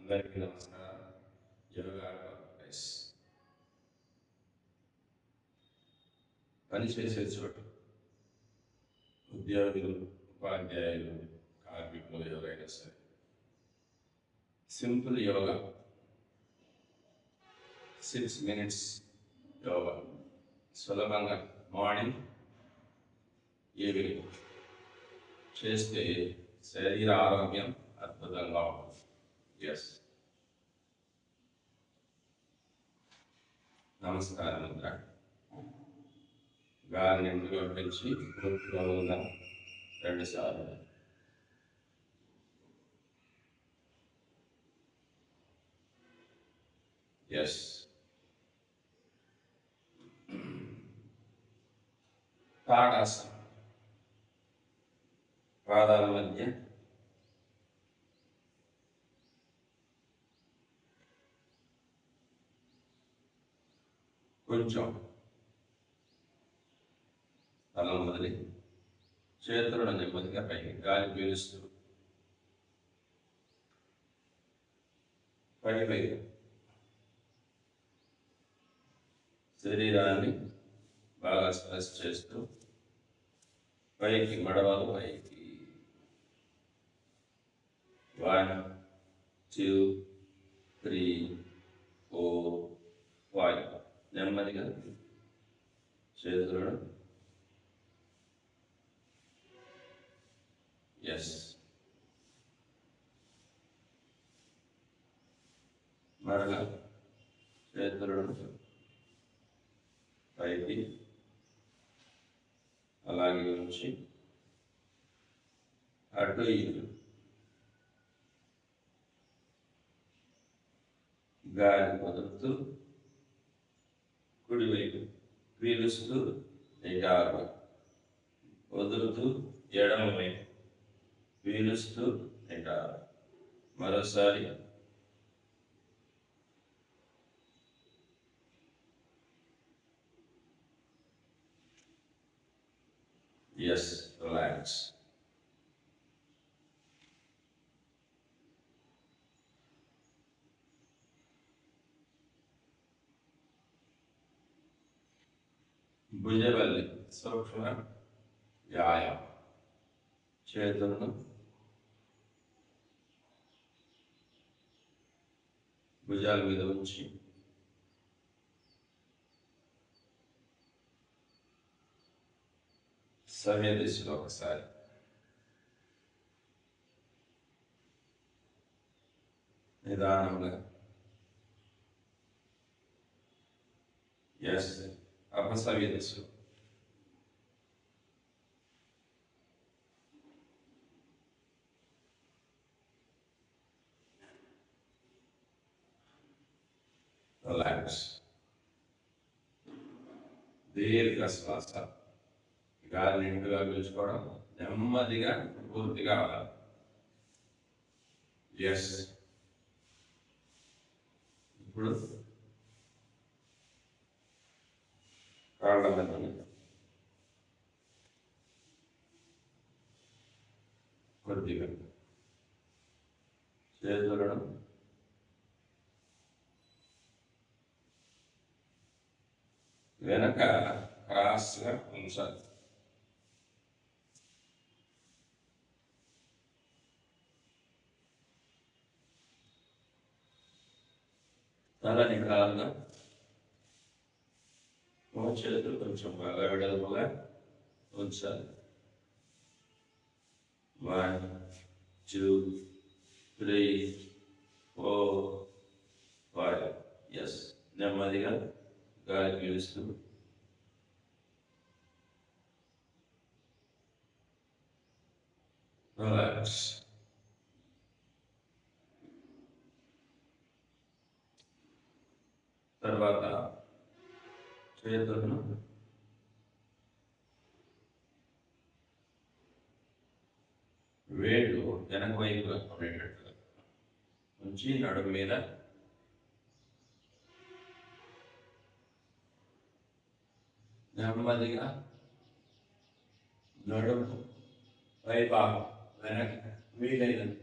అందరికీ నమస్కారం. యోగా ప్లస్ పనిచేసే చోటు ఉద్యోగులు, ఉపాధ్యాయులు, కార్మికులు ఎవరైనా సరే సింపుల్ యోగా 6 minutes యోగా సులభంగా మార్నింగ్ ఈవినింగ్ చేస్తే శరీర ఆరోగ్యం అద్భుతంగా ఉంటుంది. ఎస్, నమస్కారం ముద్ర. గాలి నిండుగా పెంచి పూర్తిగా 2 సార్లు. ఎస్, తాడాసనం. పాదాల మధ్య కొంచెం తలం వదిలి చేతులను నెమ్మదిగా పైకి గాలి పీలుస్తూ పైపై శరీరాన్ని బాగా స్ట్రెస్ చేస్తూ పైకి మడవలు పైకి 1 2 3 4 5 నెమ్మదిగా చేతులను ఎస్ మరలా చేతులను పైకి అలాగే ఉంచి అటు ఇటు గాలి వదులుతూ కుడివైపు పీలుస్తూ నిటారుగా వదులుతూ ఎడమ వైపు పీలుస్తూ నిటారు. మరోసారి ఎస్, రిలాక్స్. భుజబల్లి సూక్ష్మ వ్యాయామం. చేతులను భుజాల మీద ఉంచి సవ్య దిశలో ఒకసారి, నిదానంగా ఎస్ అపసవ్య దిశలో రిలాక్స్. దీర్ఘ శ్వాస. గాలి నిండుగా పీల్చుకోవడం, నెమ్మదిగా పూర్తిగా అవ్వాలి. ఎస్, ఇప్పుడు కాళ్ళ మీద కొద్దిగా చేతులను వెనక క్రాస్గా ఉంచాలి. తల నిటారుగా, చేతులు కొంచెం బాగా వెడల్పుగా ఉంచాలి. 1 2 3 4 5 ఎస్. నెమ్మదిగా గాలి పీలుస్తూ రిలాక్స్. తర్వాత చేతులను వేళ్ళు వెనక వైపుగా ఉండేటట్లుగా ఉంచి నడుము మీద నెమ్మదిగా నడుము పై భాగం వెనక వీలైనంత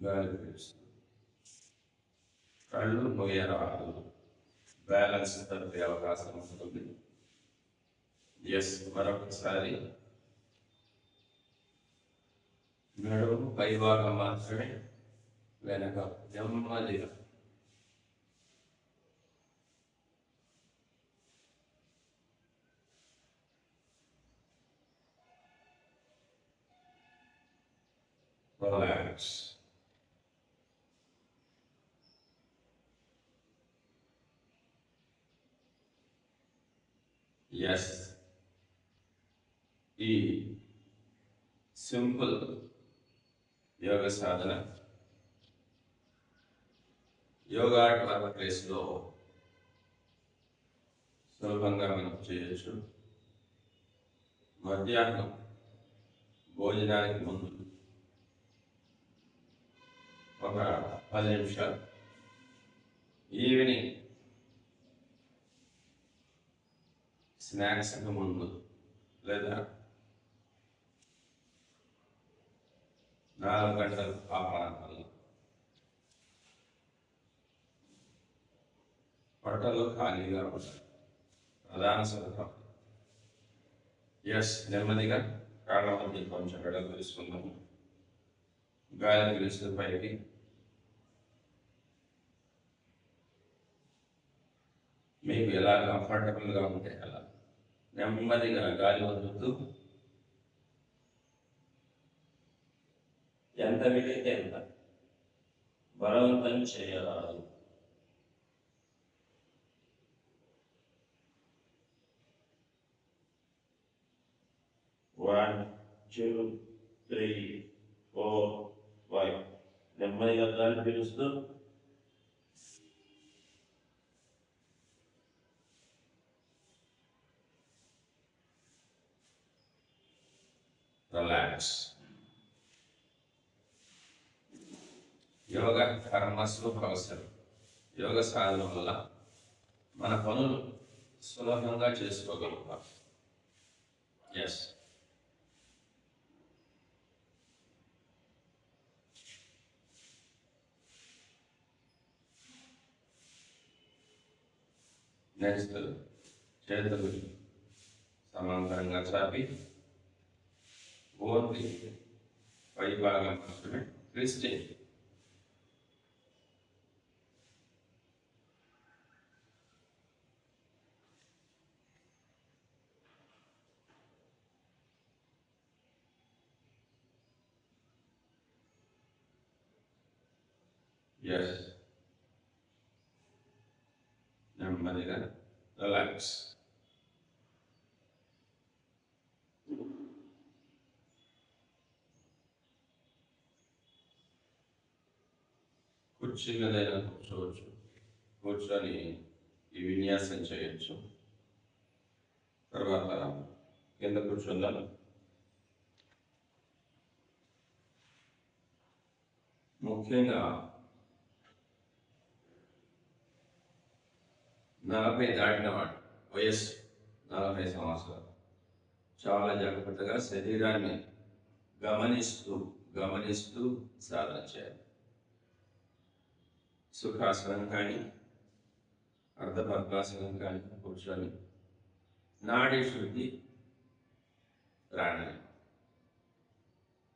గాలి పీలుస్తూ కళ్ళు మొయ్యరాదు. బ్యాలెన్స్ తప్పే అవకాశం ఉంటుంది. ఎస్, మరొకసారి నడుము పైభాగం మాత్రమే వెనక నెమ్మదిగా. రిలాక్స్. ఎస్, ఈ సింపుల్ యోగ సాధన యోగా వర్క్ ప్లేస్లో సులభంగా మనం చేయొచ్చు. మధ్యాహ్నం భోజనానికి ముందు ఒక 10 నిమిషాలు, ఈవినింగ్ స్నాక్స్కి ముందు లేదా 4 గంటలు ఆ ప్రాంతంలో పొట్టలు ఖాళీగా ఉంటాయి. ప్రధాన సూత్రం. ఎస్, నెమ్మదిగా కాళ్ళ మధ్య కొంచెం వెడల్పు తీసుకుందాము. గాలి పీలుస్తూ పైకి. మీకు ఎలా కంఫర్టబుల్గా ఉంటే అలా నెమ్మదిగా గాలి వదులుతూ ఎంత వీలైతే ఎంత బలవంతం చేయరాదు. 1, 2, 3, 4, 5. నెమ్మదిగా గాలి పీలుస్తూ రిలాక్స్. యోగ కర్మసు అవసరం. యోగ సాధన వల్ల మన పనులు సులభంగా చేసుకోగలుగుతాం. ఎస్, నెక్స్ట్ చేతులు సమాంతరంగా చాపి ఓన్లీ పై భాగం మాత్రమే ట్విస్ట్ చేయండి. ఎస్, నెమ్మదిగా రిలాక్స్. కుర్చీ మీద కూర్చోవచ్చు. కూర్చొని ఈ విన్యాసం చేయొచ్చు. తర్వాత కింద కూర్చుందాం. ముఖ్యంగా 40 దాటిన వాడు, వయస్సు 40 సంవత్సరాలు, చాలా జాగ్రత్తగా శరీరాన్ని గమనిస్తూ సాధన చేయాలి. సుఖాసనం కానీ అర్ధపద్మాసనం కానీ కూర్చొని నాడీ శుద్ధి ప్రాణాయామం.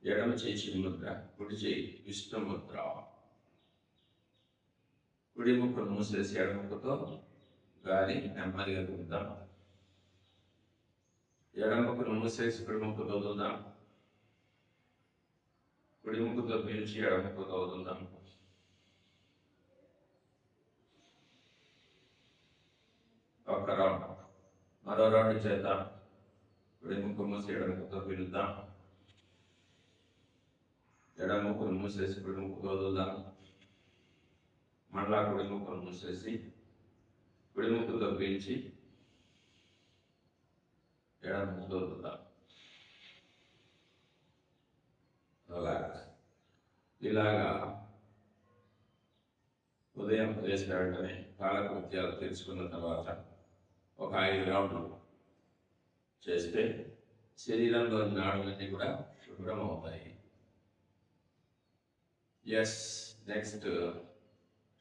ఎడమ చేయి చిన్ముద్ర, కుడి చేయి విష్ణు ముద్ర. కుడి ముక్కను మూసేసి ఎడముక్కతో గాలి నెమ్మదిగా వదులుదాం. ఎడమ ముక్కను మూసేసి కుడి ముక్కతో వదులుదాం. కుడి ముక్కతో పీల్చి ఎడమ ముక్కతో వదులుదాం. ఒక రౌండ్, మరో రౌండ్ చేద్దాం. కుడి ముక్కు మూసి ఎడమ ముక్కతో పీలుద్దాం. ఎడమ ముక్కను మూసేసి కుడి ముక్కతో వదులుదాం. మళ్ళా కుడి ముక్కను మూసేసి కుడి ముక్కుతో పీల్చి ఎడమ ముక్కతో వదులుదాం. రిలాక్స్. ఇలాగా ఉదయం చేసిన వెంటనే కాలకృత్యాలు తెలుసుకున్న తర్వాత ఒక 5 రౌండ్లు చేస్తే శరీరంలోని నాడులన్నీ కూడా శుభ్రం అవుతాయి. ఎస్. నెక్స్ట్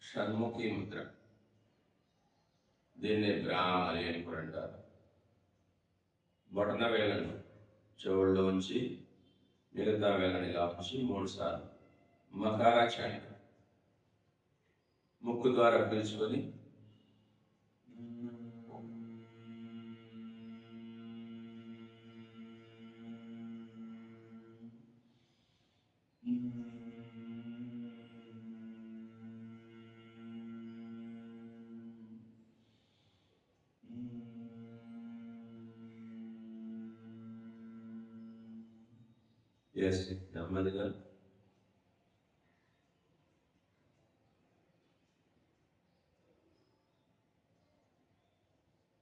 షణ్ముఖి ముద్ర. దీన్ని బ్రాహ్మణి అని కూడా అంటారు. బొటన వేలను చెవుల్లో ఉంచి మిగతా వేలని ఇలా ఉంచి 3 సార్లు మకారాక్షాన్ని ముక్కు ద్వారా పీల్చుకొని ఎస్ నెమ్మదిగా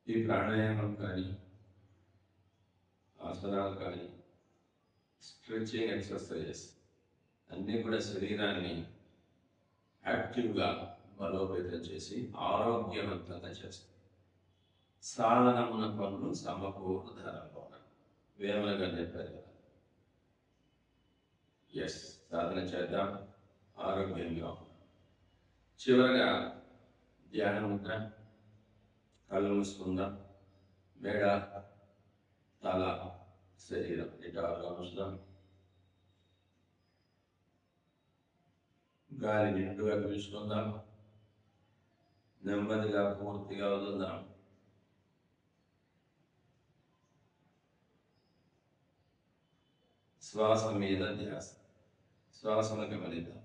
ఈ ప్రాణాయామం కానీ ఆసనాలు కానీ స్ట్రెచింగ్ ఎక్సర్సైజెస్ అన్నీ కూడా శరీరాన్ని యాక్టివ్గా బలోపేతం చేసి ఆరోగ్యవంతంగా చేస్తాయి. సాధనమున పనులు సమకూరు ధరలోన వేమనగా చెప్పారు కదా. ఎస్, సాధన చేద్దాం, ఆరోగ్యంగా ఉంటాం. చివరగా ధ్యానం ముద్ర. కళ్ళు మూసుకుందాం. మెడ, తల, శరీరం నిటారుగా ఉంచుదాం. గాలి నిండుగా పీల్చుకుందాం. నెమ్మదిగా పూర్తిగా వదులుదాం. శ్వాస మీద ధ్యాస. శ్వాసను గమనిద్దాం.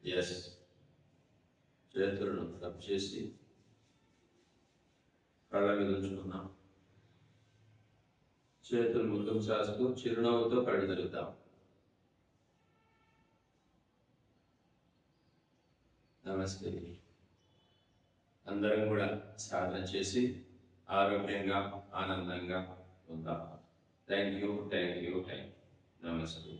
ఎస్, చేతులను రబ్ చేసి కళ్ళ మీద ఉంచుకున్నాం. చేతులు ముందుకు చాస్తూ చిరునవ్వుతో కళ్ళు తెరుద్దాం. నమస్తే. అందరం కూడా సాధన చేసి ఆరోగ్యంగా ఆనందంగా ఉందాం. Thank you. నమస్తే.